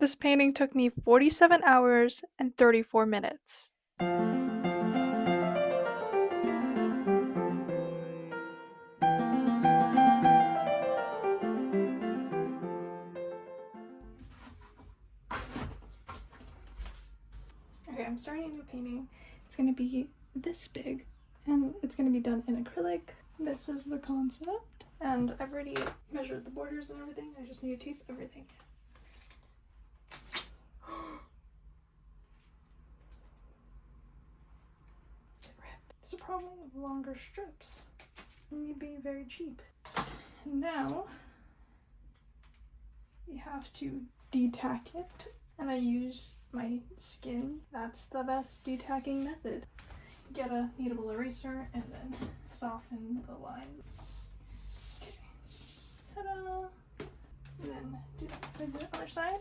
This painting took me 47 hours and 34 minutes. Okay, I'm starting a new painting. It's gonna be this big, and it's gonna be done in acrylic. This is the concept, and I've already measured the borders and everything. I just need to tape everything. It's a problem with longer strips and me being very cheap. And now you have to detack it, and I use my skin. That's the best detacking method. Get a kneadable eraser and then soften the lines. Okay, ta-da! And then do that for the other side.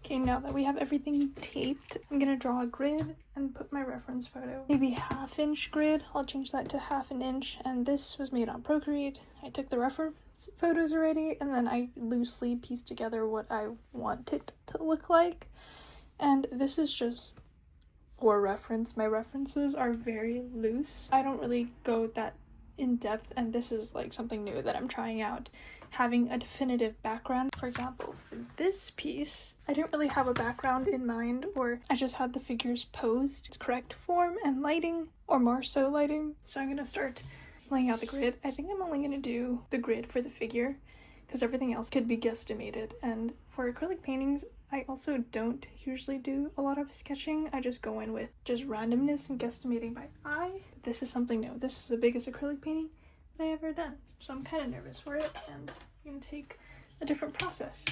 Okay, now that we have everything taped, I'm gonna draw a grid and put my reference photo. Maybe half-inch grid. I'll change that to half an inch, and this was made on Procreate. I took the reference photos already, and then I loosely pieced together what I want it to look like. And this is just for reference. My references are very loose. I don't really go that in depth, and this is like something new that I'm trying out. Having a definitive background. For example, for this piece, I didn't really have a background in mind, or I just had the figures posed. It's correct form and lighting, or more so lighting. So I'm gonna start laying out the grid. I think I'm only gonna do the grid for the figure, because everything else could be guesstimated. And for acrylic paintings, I also don't usually do a lot of sketching. I just go in with just randomness and guesstimating by eye. This is something new. This is the biggest acrylic painting that I ever done. So I'm kind of nervous for it, and I'm gonna take a different process.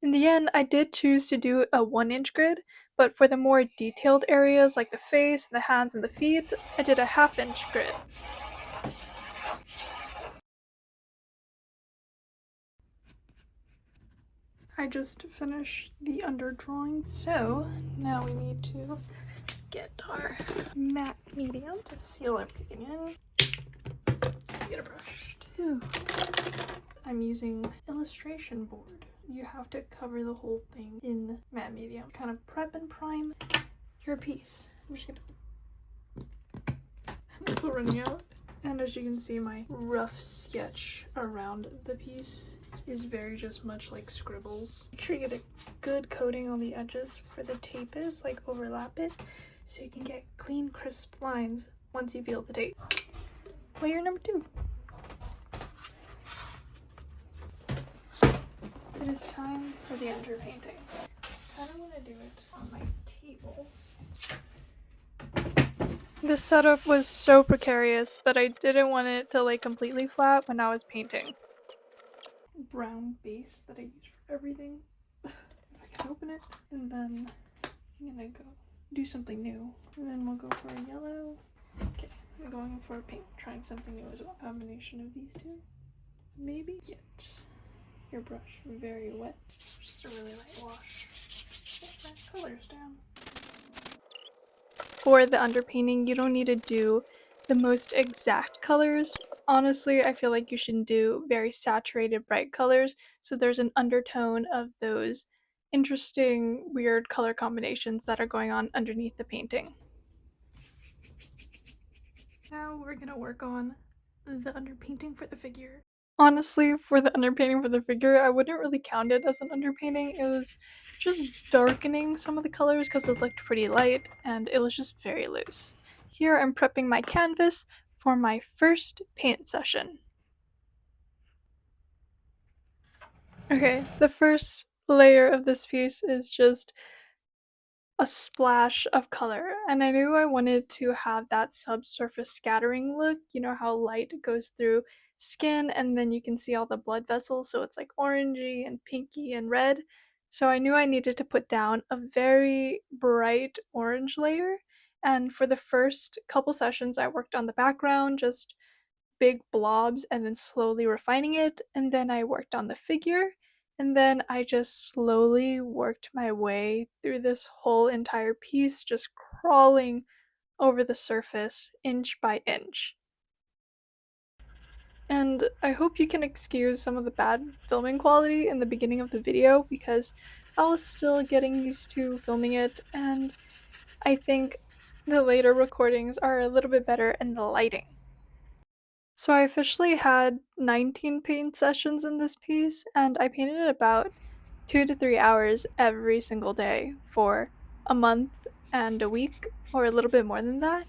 In the end, I did choose to do a 1-inch grid, but for the more detailed areas like the face, the hands, and the feet, I did a half-inch grid. I just finished the underdrawing, so now we need to get our matte medium to seal everything in. Get a brush too. I'm using illustration board. You have to cover the whole thing in matte medium. Kind of prep and prime your piece. I'm just gonna... I'm still running out. And as you can see, my rough sketch around the piece is very just much like scribbles. Make sure you get a good coating on the edges where the tape is, like overlap it, so you can get clean, crisp lines once you peel the tape. Layer number 2. It is time for the underpainting. I don't want to do it on my table. This setup was so precarious, but I didn't want it to lay completely flat when I was painting. Brown base that I use for everything. If I can open it. And then I'm gonna go do something new. And then we'll go for a yellow. Okay, I'm going for a pink. Trying something new as well. Combination of these two. Maybe. Get your brush very wet. Just a really light wash. Get my colors down. For the underpainting, you don't need to do the most exact colors. Honestly, I feel like you should do very saturated, bright colors, so there's an undertone of those interesting, weird color combinations that are going on underneath the painting. Now we're gonna work on the underpainting for the figure. Honestly, for the underpainting for the figure, I wouldn't really count it as an underpainting. It was just darkening some of the colors because it looked pretty light, and it was just very loose. Here I'm prepping my canvas for my first paint session. Okay, the first layer of this piece is just a splash of color, and I knew I wanted to have that subsurface scattering look. You know how light goes through skin and then you can see all the blood vessels, so it's like orangey and pinky and red. So I knew I needed to put down a very bright orange layer, and for the first couple sessions I worked on the background, just big blobs, and then slowly refining it, and then I worked on the figure, and then I just slowly worked my way through this whole entire piece, just crawling over the surface inch by inch. And I hope you can excuse some of the bad filming quality in the beginning of the video because I was still getting used to filming it, and I think the later recordings are a little bit better in the lighting. So I officially had 19 paint sessions in this piece, and I painted it about 2 to 3 hours every single day for a month and a week, or a little bit more than that.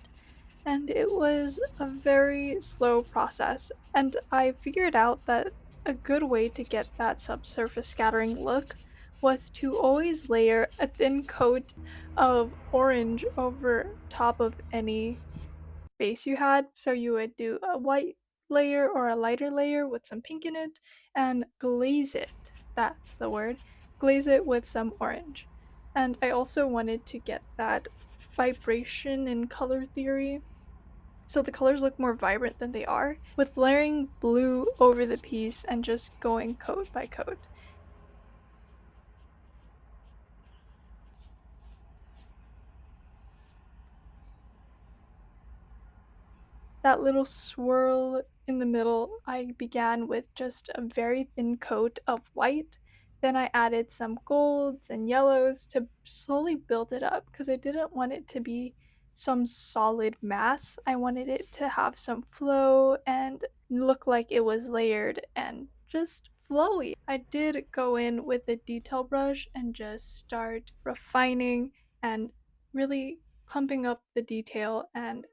And it was a very slow process, and I figured out that a good way to get that subsurface scattering look was to always layer a thin coat of orange over top of any base you had. So you would do a white layer or a lighter layer with some pink in it and glaze it. That's the word. Glaze it with some orange. And I also wanted to get that vibration in color theory so the colors look more vibrant than they are, with layering blue over the piece and just going coat by coat. That little swirl in the middle, I began with just a very thin coat of white. Then I added some golds and yellows to slowly build it up because I didn't want it to be some solid mass. I wanted it to have some flow and look like it was layered and just flowy. I did go in with a detail brush and just start refining and really pumping up the detail and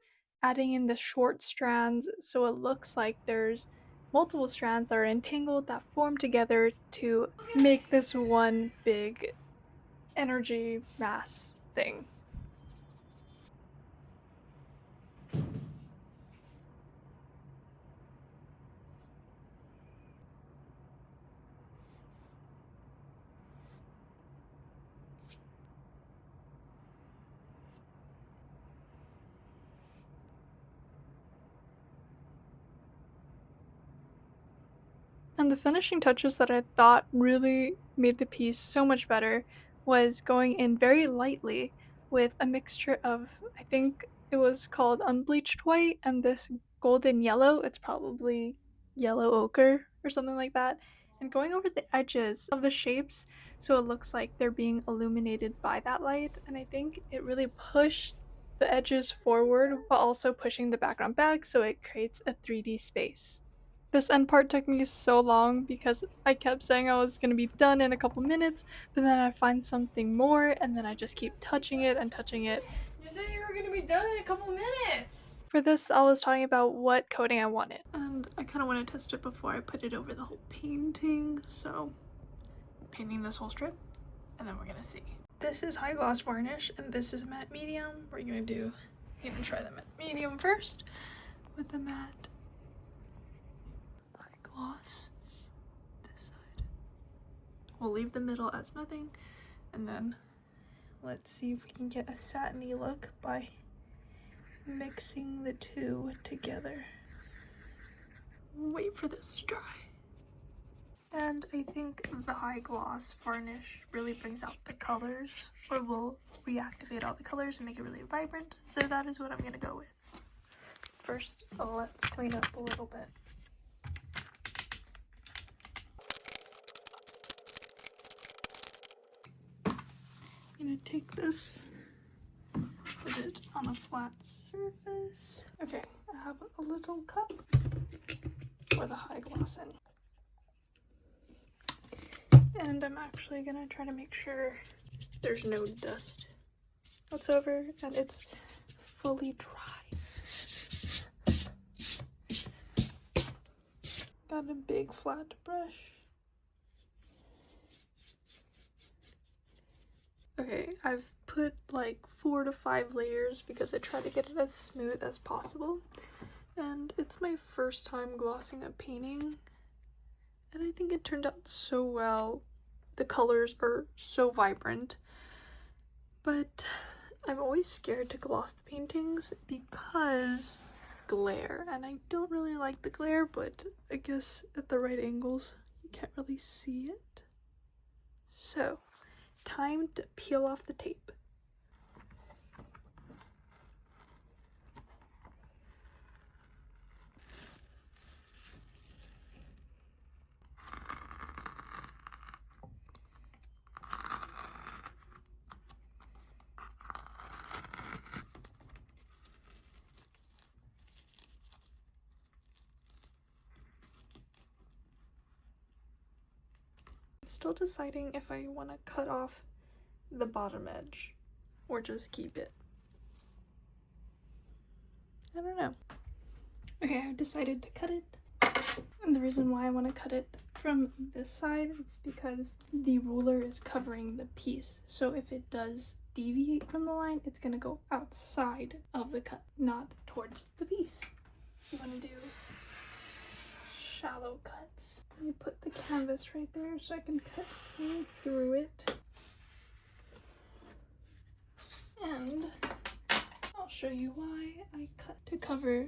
adding in the short strands so it looks like there's multiple strands that are entangled that form together to make this one big energy mass thing. And the finishing touches that I thought really made the piece so much better was going in very lightly with a mixture of, I think it was called unbleached white and this golden yellow. It's probably yellow ochre or something like that. And going over the edges of the shapes so it looks like they're being illuminated by that light. And I think it really pushed the edges forward while also pushing the background back so it creates a 3D space. This end part took me so long because I kept saying I was going to be done in a couple minutes, but then I find something more and then I just keep touching it and touching it. You said you were gonna be done in a couple minutes! For this, I was talking about what coating I wanted. And I kind of want to test it before I put it over the whole painting, so painting this whole strip and then we're going to see. This is high gloss varnish and this is matte medium. We're going to even try the matte medium first with the matte gloss this side. We'll leave the middle as nothing and then let's see if we can get a satiny look by mixing the two together. Wait for this to dry. And I think the high gloss varnish really brings out the colors, or will reactivate all the colors and make it really vibrant. So that is what I'm gonna go with. First, let's clean up a little bit. I'm gonna take this, put it on a flat surface. Okay, I have a little cup for the high gloss in. And I'm actually gonna try to make sure there's no dust whatsoever and it's fully dry. Got a big flat brush. Okay, I've put like 4 to 5 layers because I try to get it as smooth as possible. And it's my first time glossing a painting. And I think it turned out so well. The colors are so vibrant. But I'm always scared to gloss the paintings because glare. And I don't really like the glare, but I guess at the right angles you can't really see it. So, time to peel off the tape. still deciding if I want to cut off the bottom edge or just keep it. I don't know. Okay, I've decided to cut it. And the reason why I want to cut it from this side is because the ruler is covering the piece. So if it does deviate from the line, it's going to go outside of the cut, not towards the piece. You want to do shallow cuts. You put the canvas right there so I can cut through it. And I'll show you why I cut to cover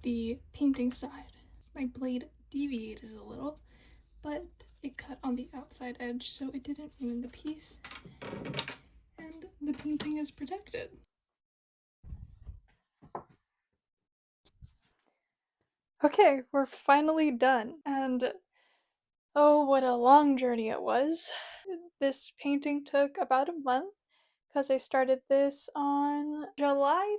the painting side. My blade deviated a little, but it cut on the outside edge so it didn't ruin the piece, and the painting is protected. Okay, we're finally done, and oh, what a long journey it was. This painting took about a month because I started this on July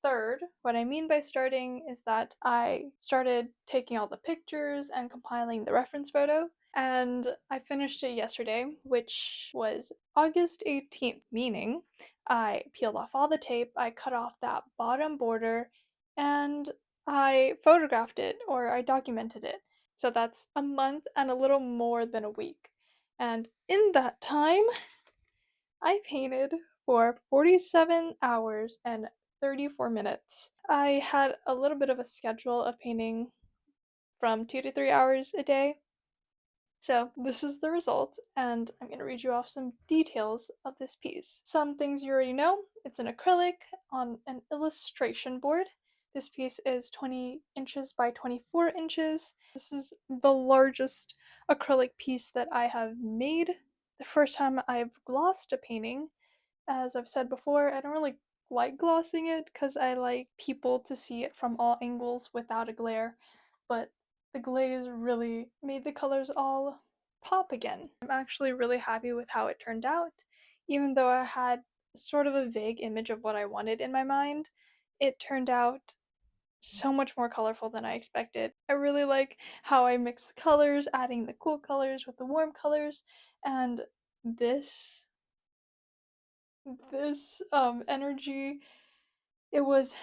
3rd. What I mean by starting is that I started taking all the pictures and compiling the reference photo, and I finished it yesterday, which was August 18th, meaning I peeled off all the tape, I cut off that bottom border, and I photographed it, or I documented it. So that's a month and a little more than a week. And in that time, I painted for 47 hours and 34 minutes. I had a little bit of a schedule of painting from 2 to 3 hours a day. So this is the result, and I'm going to read you off some details of this piece. Some things you already know. It's an acrylic on an illustration board. This piece is 20 inches by 24 inches. This is the largest acrylic piece that I have made. The first time I've glossed a painting. As I've said before, I don't really like glossing it because I like people to see it from all angles without a glare, but the glaze really made the colors all pop again. I'm actually really happy with how it turned out. Even though I had sort of a vague image of what I wanted in my mind, it turned out so much more colorful than I expected. I really like how I mix colors, adding the cool colors with the warm colors, and this energy, it was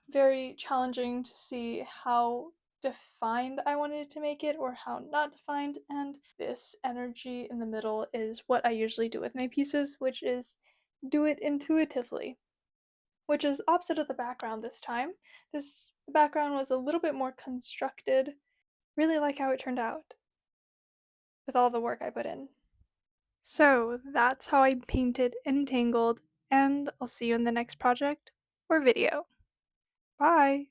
very challenging to see how defined I wanted to make it or how not defined, and this energy in the middle is what I usually do with my pieces, which is do it intuitively, which is opposite of the background this time. This background was a little bit more constructed. Really like how it turned out with all the work I put in. So that's how I painted Entangled, and I'll see you in the next project or video. Bye!